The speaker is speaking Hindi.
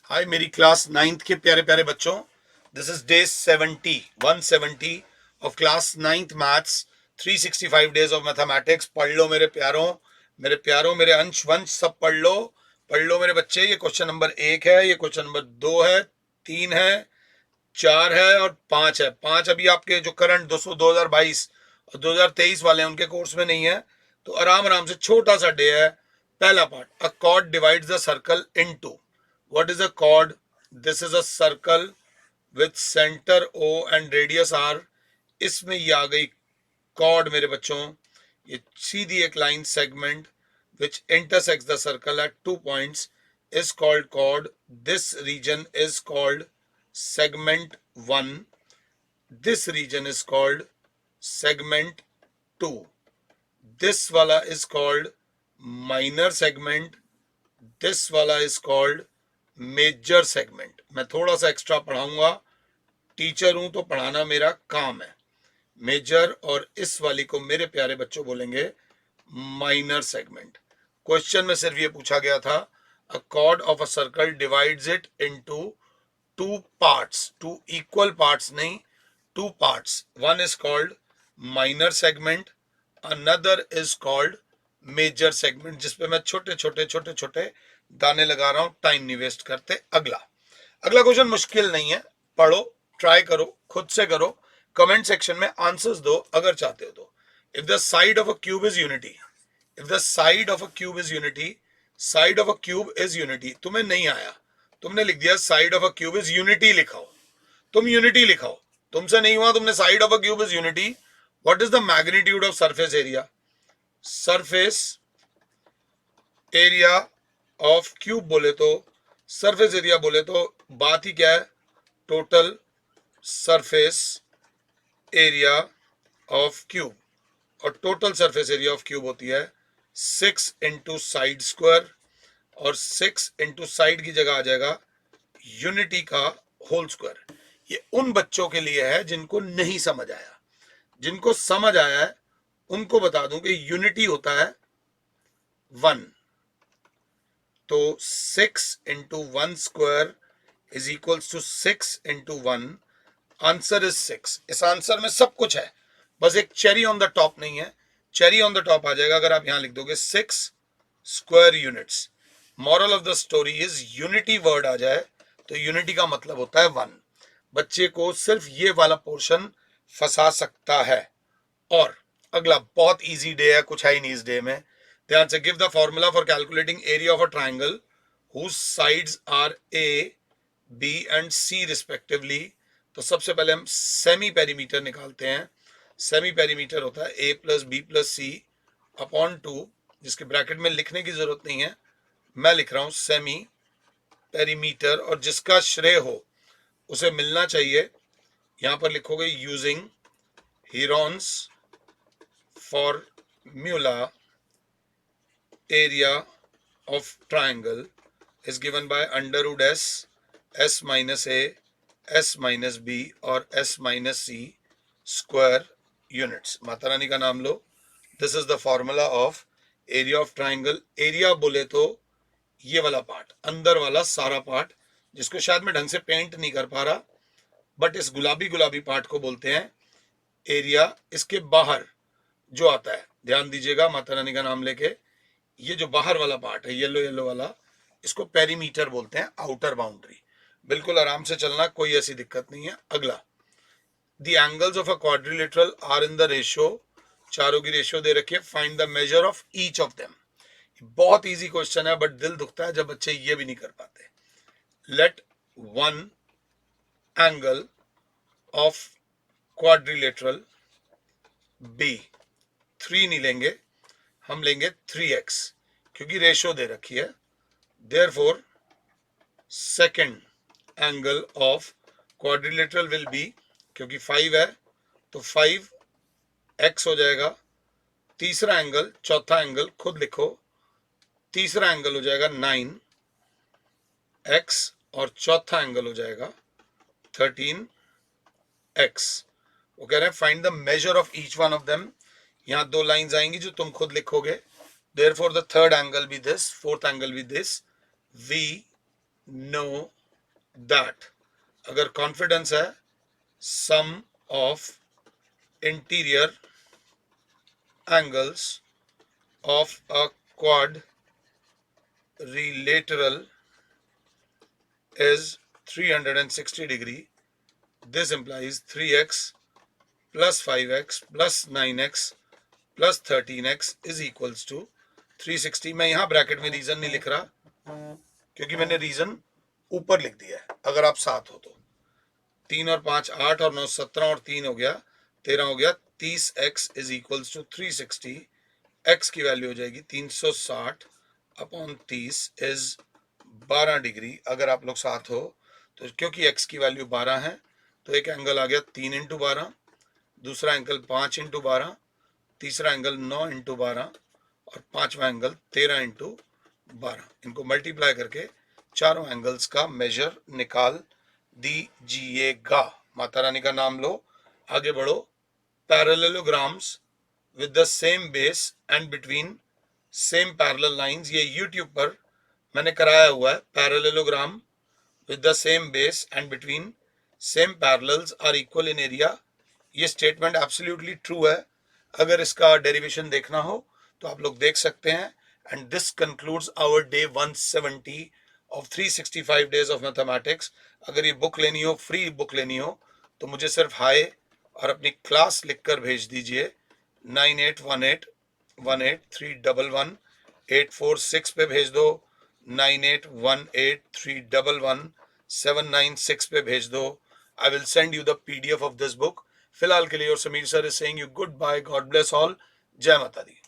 हाय मेरी क्लास 9th के प्यारे प्यारे बच्चों, this is day 170 of class 9th maths, 365 days of mathematics. पढ़ लो मेरे प्यारों, मेरे अंश वंश सब पढ़ लो मेरे बच्चे। ये क्वेश्चन नंबर 1 है, ये क्वेश्चन नंबर 2 है, 3 है, 4 है और 5 है। 5 अभी आपके जो करंट 2022 और 2023 वाले हैं उनके कोर्स में नहीं है, तो आराम आराम से छोटा सा डे है। पहला part, a cord divides the circle into. What is a chord? This is a circle with center O and radius R. इसमें ये आ गई chord मेरे बच्चों। ये सीधी एक line segment which intersects the circle at 2 points is called chord. This region is called segment 1. This region is called segment 2. This वाला is called minor segment. This वाला इज कॉल्ड मेजर सेगमेंट। मैं थोड़ा सा एक्स्ट्रा पढ़ाऊंगा, टीचर हूं तो पढ़ाना मेरा काम है। मेजर और इस वाली को मेरे प्यारे बच्चों बोलेंगे माइनर सेगमेंट। क्वेश्चन में सिर्फ ये पूछा गया था, a chord of a circle divides it into two parts, two equal parts नहीं, two parts. One is called minor segment, another is called major segment, जिसपे मैं छोटे छोटे दाने लगा रहा हूं। टाइम नहीं वेस्ट करते। अगला क्वेश्चन मुश्किल नहीं है, पढ़ो, ट्राई करो, खुद से करो, कमेंट सेक्शन में आंसर्स दो अगर चाहते हो तो। If the side of a cube is unity, if the side of a cube is unity, side of a cube is unity. तुम्हें नहीं आया, तुमने लिख दिया side of a cube is unity, लिखाओ, तुम यूनिटी लिखाओ। तुमसे नहीं हुआ, तुमने side of a cube is unity. What is the magnitude of surface area? Surface area of cube बोले तो, सरफेस एरिया बोले तो बात ही क्या है, total surface area of cube. और total surface area of cube होती है 6 इंटू साइड स्क्वायर, और 6 इंटू साइड की जगह आ जाएगा यूनिटी का होल स्क्वायर। ये उन बच्चों के लिए है जिनको नहीं समझ आया। जिनको समझ आया है उनको बता दूं कि यूनिटी होता है 1। तो 6 into 1 square is equals to 6 into 1। Answer is 6। इस आंसर में सब कुछ है, बस एक चेरी ऑन द टॉप नहीं है। चेरी ऑन द टॉप आ जाएगा अगर आप यहां लिख दोगे 6 square units. Moral of the story is unity word आ जाए तो यूनिटी का मतलब होता है 1। बच्चे को सिर्फ ये वाला पोर्शन फंसा सकता है। और अगला बहुत इजी डे है, कुछ है ही नहीं इस डे में। ध्यान से, give the formula for calculating area of a triangle whose sides are A B and C respectively. तो सबसे पहले हम सेमी पेरीमीटर निकालते हैं। सेमी पेरीमीटर होता है ए प्लस बी प्लस सी अपॉन 2, जिसके ब्रैकेट में लिखने की जरूरत नहीं है, मैं लिख रहा हूं सेमी पेरीमीटर। और जिसका श्रेय हो उसे मिलना चाहिए। यहां पर लिखोगे using Heron's formula, area of triangle is given by under root s, s minus a, s minus b और s minus c square units। माता रानी का नाम लो। This is the formula of area of triangle. Area बोले तो ये वाला पार्ट, अंदर वाला सारा पार्ट, जिसको शायद मैं ढंग से पेंट नहीं कर पा रहा, बट इस गुलाबी गुलाबी पार्ट को बोलते हैं एरिया। इसके बाहर जो आता है, ध्यान दीजिएगा माता रानी का नाम लेके, ये जो बाहर वाला पार्ट है येलो येलो वाला, इसको पेरीमीटर बोलते हैं, आउटर बाउंड्री। बिल्कुल आराम से चलना, कोई ऐसी दिक्कत नहीं है। अगला, the angles of a quadrilateral are in the ratio. चारों की रेशियो दे रखी है, find the measure of each of them. बहुत इजी क्वेश्चन है, बट दिल दुखता है जब बच्चे ये भी नहीं कर पाते। Let one angle of quadrilateral be, 3 नहीं लेंगे, हम लेंगे 3x, क्योंकि रेशियो दे रखी है। Therefore second angle of quadrilateral will be, क्योंकि 5 है तो 5x हो जाएगा। तीसरा एंगल, चौथा एंगल खुद लिखो, तीसरा एंगल हो जाएगा 9x और चौथा एंगल हो जाएगा 13x। वो कह रहे हैं find the measure of each one of them. यहां 2 लाइंस आएंगी जो तुम खुद लिखोगे। Therefore, the third angle be this, fourth angle be this. We know that, अगर कॉन्फिडेंस है sum of interior angles of a quadrilateral is 360 degree, this implies 3x plus 5x plus 9x plus 13x is equals to 360. मैं यहाँ ब्रैकेट में रीजन नहीं लिख रहा क्योंकि मैंने रीजन ऊपर लिख दिया है। अगर आप साथ हो तो 3 और 5 8 और 9 17 और 3 हो गया 13 हो गया, 30x is equals to 360। x की वैल्यू हो जाएगी 360 अपॉन 30 इज 12 डिग्री। अगर आप लोग साथ हो तो क्योंकि x की वैल्यू 12 है तो एक एंगल आ गया 3 इंटू 12, दूसरा एंगल 5 इंटू 12, तीसरा एंगल 9 इंटू 12 और पांचवा एंगल 13 इंटू 12। इनको मल्टीप्लाई करके चारों एंगल्स का मेजर निकाल दीजिएगा। माता रानी का नाम लो, आगे बढ़ो। Parallelograms with the same base and between same parallel lines, ये यूट्यूब पर मैंने कराया हुआ है। Parallelogram with the same base and between same parallels are equal in area, ये स्टेटमेंट एब्सोल्युटली ट्रू है। अगर इसका डेरिवेशन देखना हो तो आप लोग देख सकते हैं। And this concludes our day 170 of 365 days of mathematics. अगर ये बुक लेनी हो, फ्री बुक लेनी हो, तो मुझे सिर्फ हाय और अपनी क्लास लिखकर भेज दीजिए 981818311846 पे भेज दो, 9818311796 पे भेज दो। I will send you the PDF of this book. फिलहाल के लिए और Sameer sir is saying you good bye, God bless all, जय माता दी।